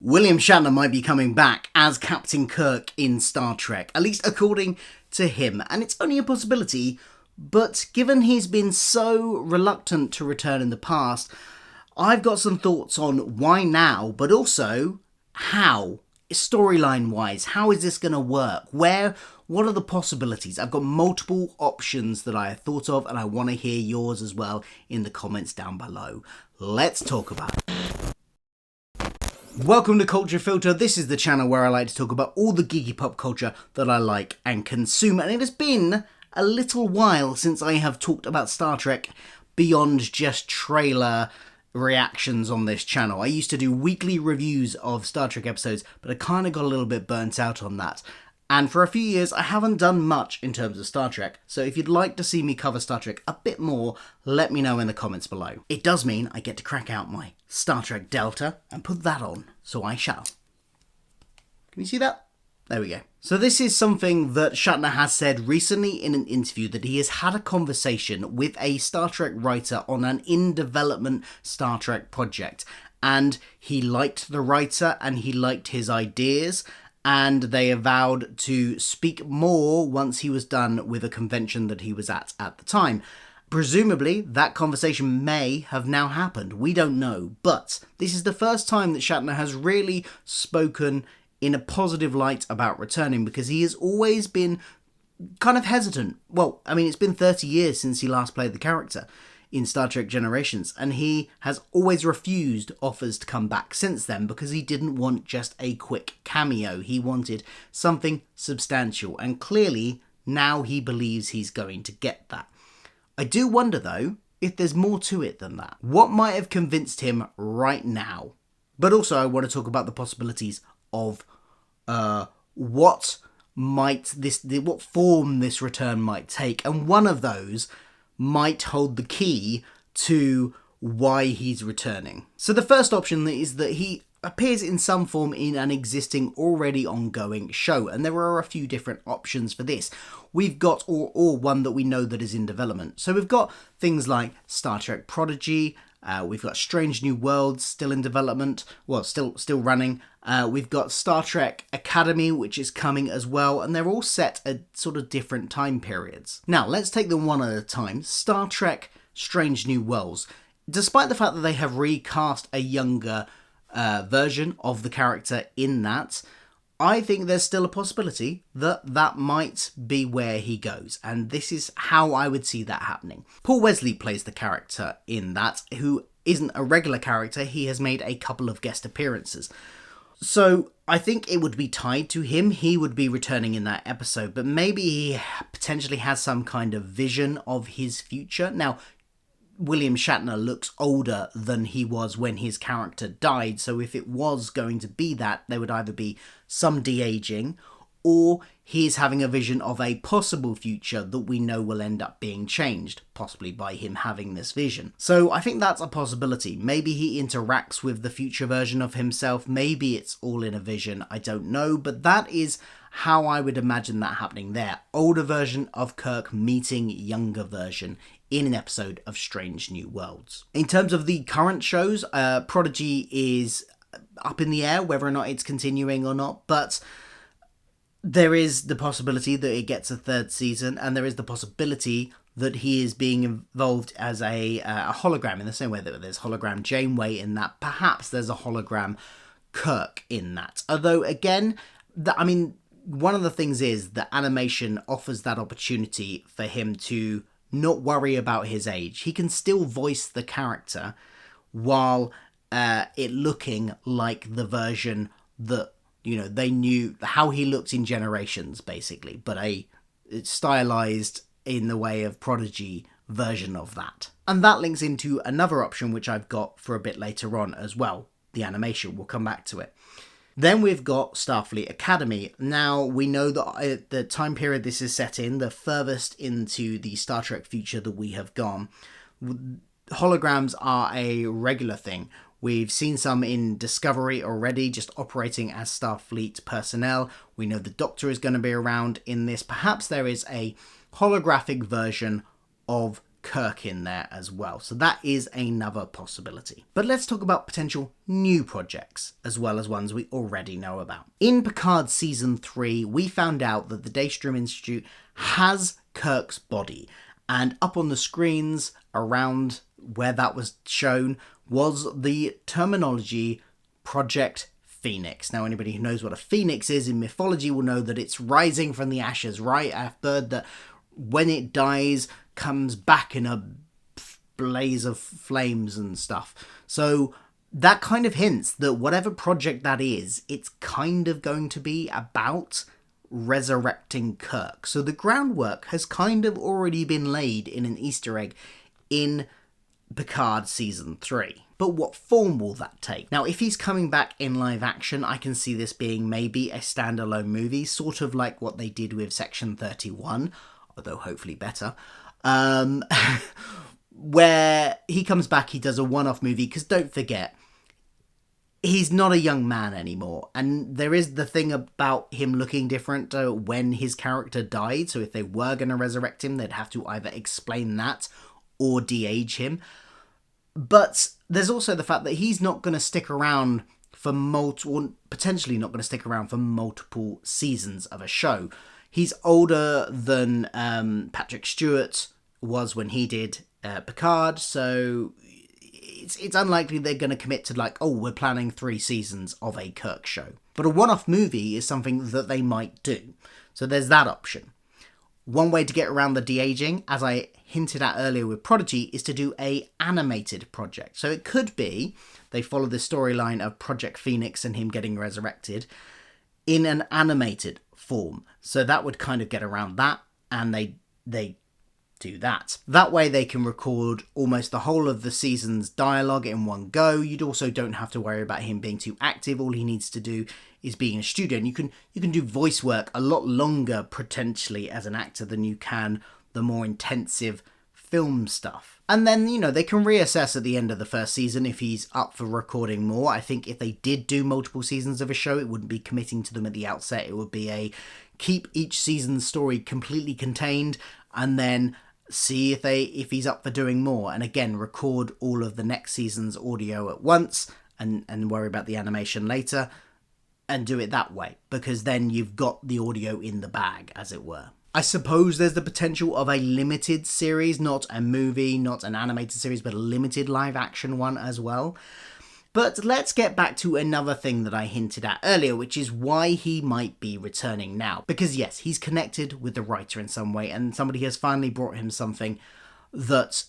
William Shatner might be coming back as Captain Kirk in Star Trek, at least according to him, and it's only a possibility, but given he's been so reluctant to return in the past, I've got some thoughts on why now, but also how, storyline-wise, how is this going to work? What are the possibilities? I've got multiple options that I have thought of, and I want to hear yours as well in the comments down below. Let's talk about it. Welcome to Culture Filter. This is the channel where I like to talk about all the geeky pop culture that I like and consume, and it has been a little while since I have talked about Star Trek beyond just trailer reactions on this channel. I used to do weekly reviews of Star Trek episodes, but I kind of got a little bit burnt out on that. And for a few years, I haven't done much in terms of Star Trek, so if you'd like to see me cover Star Trek a bit more, let me know in the comments below. It does mean I get to crack out my Star Trek Delta and put that on, so I shall. Can you see that? There we go. So this is something that Shatner has said recently in an interview, that he has had a conversation with a Star Trek writer on an in-development Star Trek project, and he liked the writer and he liked his ideas, and they avowed to speak more once he was done with a convention that he was at the time. Presumably, that conversation may have now happened. We don't know, but this is the first time that Shatner has really spoken in a positive light about returning, because he has always been kind of hesitant. Well, I mean, it's been 30 years since he last played the character in Star Trek Generations, and he has always refused offers to come back since then because he didn't want just a quick cameo. He wanted something substantial, and clearly now he believes he's going to get that. I do wonder, though, if there's more to it than that. What might have convinced him right now? But also I want to talk about the possibilities of what form this return might take, and one of those might hold the key to why he's returning. So the first option is that he appears in some form in an existing, already ongoing show, and there are a few different options for this. We've got, or one that we know that is in development. So we've got things like Star Trek Prodigy, we've got Strange New Worlds still in development, well, still running. We've got Star Trek Academy, which is coming as well, and they're all set at sort of different time periods. Now, let's take them one at a time. Star Trek Strange New Worlds. Despite the fact that they have recast a younger version of the character in that, I think there's still a possibility that that might be where he goes, and this is how I would see that happening. Paul Wesley plays the character in that, who isn't a regular character. He has made a couple of guest appearances. So I think it would be tied to him. He would be returning in that episode, but maybe he potentially has some kind of vision of his future. Now, William Shatner looks older than he was when his character died, so if it was going to be that, there would either be some de-aging, or he's having a vision of a possible future that we know will end up being changed, possibly by him having this vision. So I think that's a possibility. Maybe he interacts with the future version of himself, maybe it's all in a vision, I don't know, but that is how I would imagine that happening there. Older version of Kirk meeting younger version in an episode of Strange New Worlds. In terms of the current shows, Prodigy is up in the air whether or not it's continuing or not, but there is the possibility that it gets a third season, and there is the possibility that he is being involved as a hologram, in the same way that there's hologram Janeway in that. Perhaps there's a hologram Kirk in that. Although, again, one of the things is that animation offers that opportunity for him to not worry about his age. He can still voice the character while it looking like the version that, you know, they knew how he looked in Generations, basically, but a stylized in the way of Prodigy version of that. And that links into another option which I've got for a bit later on as well, the animation. We'll come back to it. Then we've got Starfleet Academy. Now, we know that the time period this is set in, the furthest into the Star Trek future that we have gone, holograms are a regular thing. We've seen some in Discovery already, just operating as Starfleet personnel. We know the Doctor is going to be around in this. Perhaps there is a holographic version of Kirk in there as well. So that is another possibility. But let's talk about potential new projects, as well as ones we already know about. In Picard Season 3, we found out that the Daystrom Institute has Kirk's body, and up on the screens around where that was shown was the terminology Project Phoenix. Now, anybody who knows what a phoenix is in mythology will know that it's rising from the ashes, right? A bird that, when it dies, comes back in a blaze of flames and stuff. So that kind of hints that whatever project that is, it's kind of going to be about resurrecting Kirk. So the groundwork has kind of already been laid in an Easter egg in Picard Season 3. But what form will that take? Now, if he's coming back in live action, I can see this being maybe a standalone movie, sort of like what they did with Section 31, although hopefully better, where he comes back, he does a one-off movie, because don't forget, he's not a young man anymore, and there is the thing about him looking different when his character died, so if they were going to resurrect him, they'd have to either explain that or de-age him. But there's also the fact that he's not going to stick around for potentially not going to stick around for multiple seasons of a show. He's older than Patrick Stewart was when he did Picard, so it's unlikely they're going to commit to like, oh, we're planning 3 seasons of a Kirk show. But a one-off movie is something that they might do. So there's that option. One way to get around the de-aging, as I hinted at earlier with Prodigy, is to do a animated project. So it could be they follow the storyline of Project Phoenix and him getting resurrected in an animated form. So that would kind of get around that, and they do that. That way they can record almost the whole of the season's dialogue in one go. You also don't have to worry about him being too active. All he needs to do is be in a studio, and you can do voice work a lot longer potentially as an actor than you can the more intensive film stuff. And then, they can reassess at the end of the first season if he's up for recording more. I think if they did do multiple seasons of a show, it wouldn't be committing to them at the outset. It would be a keep each season's story completely contained, and then see if he's up for doing more. And again, record all of the next season's audio at once and worry about the animation later, and do it that way, because then you've got the audio in the bag, as it were. I suppose there's the potential of a limited series, not a movie, not an animated series, but a limited live action one as well. But let's get back to another thing that I hinted at earlier, which is why he might be returning now. Because yes, he's connected with the writer in some way, and somebody has finally brought him something that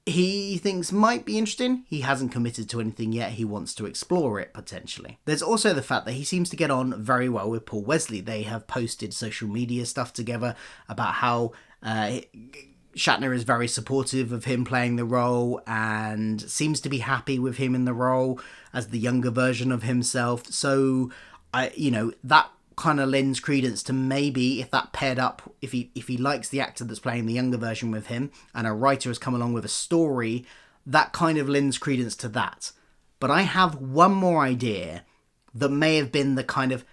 he thinks might be interesting. He hasn't committed to anything yet. He wants to explore it, potentially. There's also the fact that he seems to get on very well with Paul Wesley. They have posted social media stuff together about how Shatner is very supportive of him playing the role and seems to be happy with him in the role as the younger version of himself. So, that kind of lends credence to maybe if that paired up, if he likes the actor that's playing the younger version with him and a writer has come along with a story, that kind of lends credence to that. But I have one more idea that may have been the kind of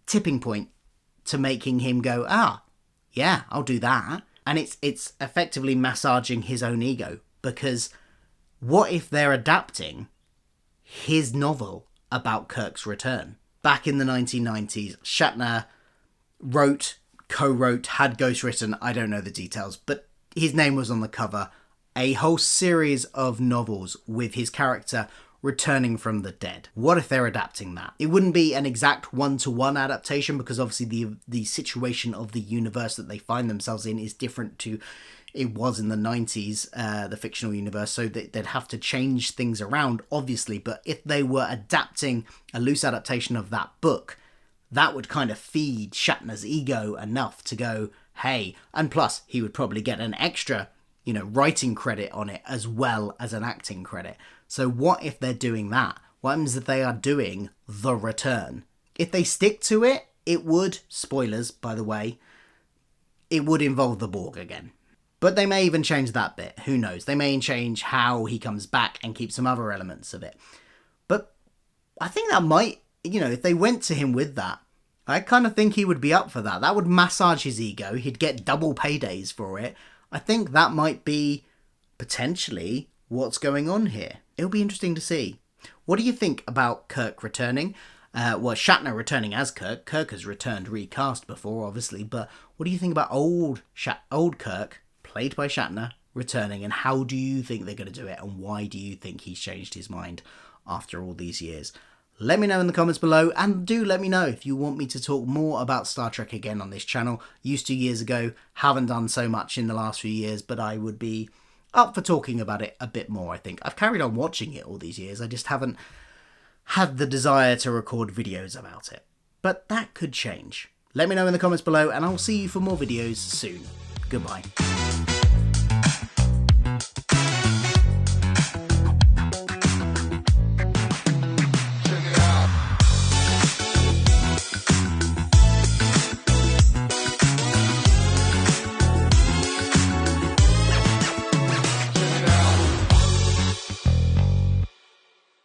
tipping point to making him go, yeah, I'll do that. And it's effectively massaging his own ego, because what if they're adapting his novel about Kirk's return? Back in the 1990s, Shatner wrote, co-wrote, had ghostwritten, I don't know the details, but his name was on the cover, a whole series of novels with his character returning from the dead. What if they're adapting that? It wouldn't be an exact one-to-one adaptation, because obviously the situation of the universe that they find themselves in is different to it was in the 90s, the fictional universe, so they'd have to change things around, obviously. But if they were adapting a loose adaptation of that book, that would kind of feed Shatner's ego enough to go, hey, and plus he would probably get an extra, writing credit on it as well as an acting credit. So what if they're doing that? What happens if they are doing The Return? If they stick to it, it would, spoilers by the way, it would involve the Borg again. But they may even change that bit. Who knows? They may change how he comes back and keep some other elements of it. But I think that might, if they went to him with that, I kind of think he would be up for that. That would massage his ego. He'd get double paydays for it. I think that might be potentially what's going on here. It'll be interesting to see. What do you think about Kirk returning? Shatner returning as Kirk. Kirk has returned recast before, obviously, but what do you think about old Kirk, played by Shatner, returning, and how do you think they're going to do it, and why do you think he's changed his mind after all these years? Let me know in the comments below, and do let me know if you want me to talk more about Star Trek again on this channel. Used to years ago, haven't done so much in the last few years, but I would be up for talking about it a bit more, I think. I've carried on watching it all these years, I just haven't had the desire to record videos about it. But that could change. Let me know in the comments below, and I'll see you for more videos soon. Goodbye.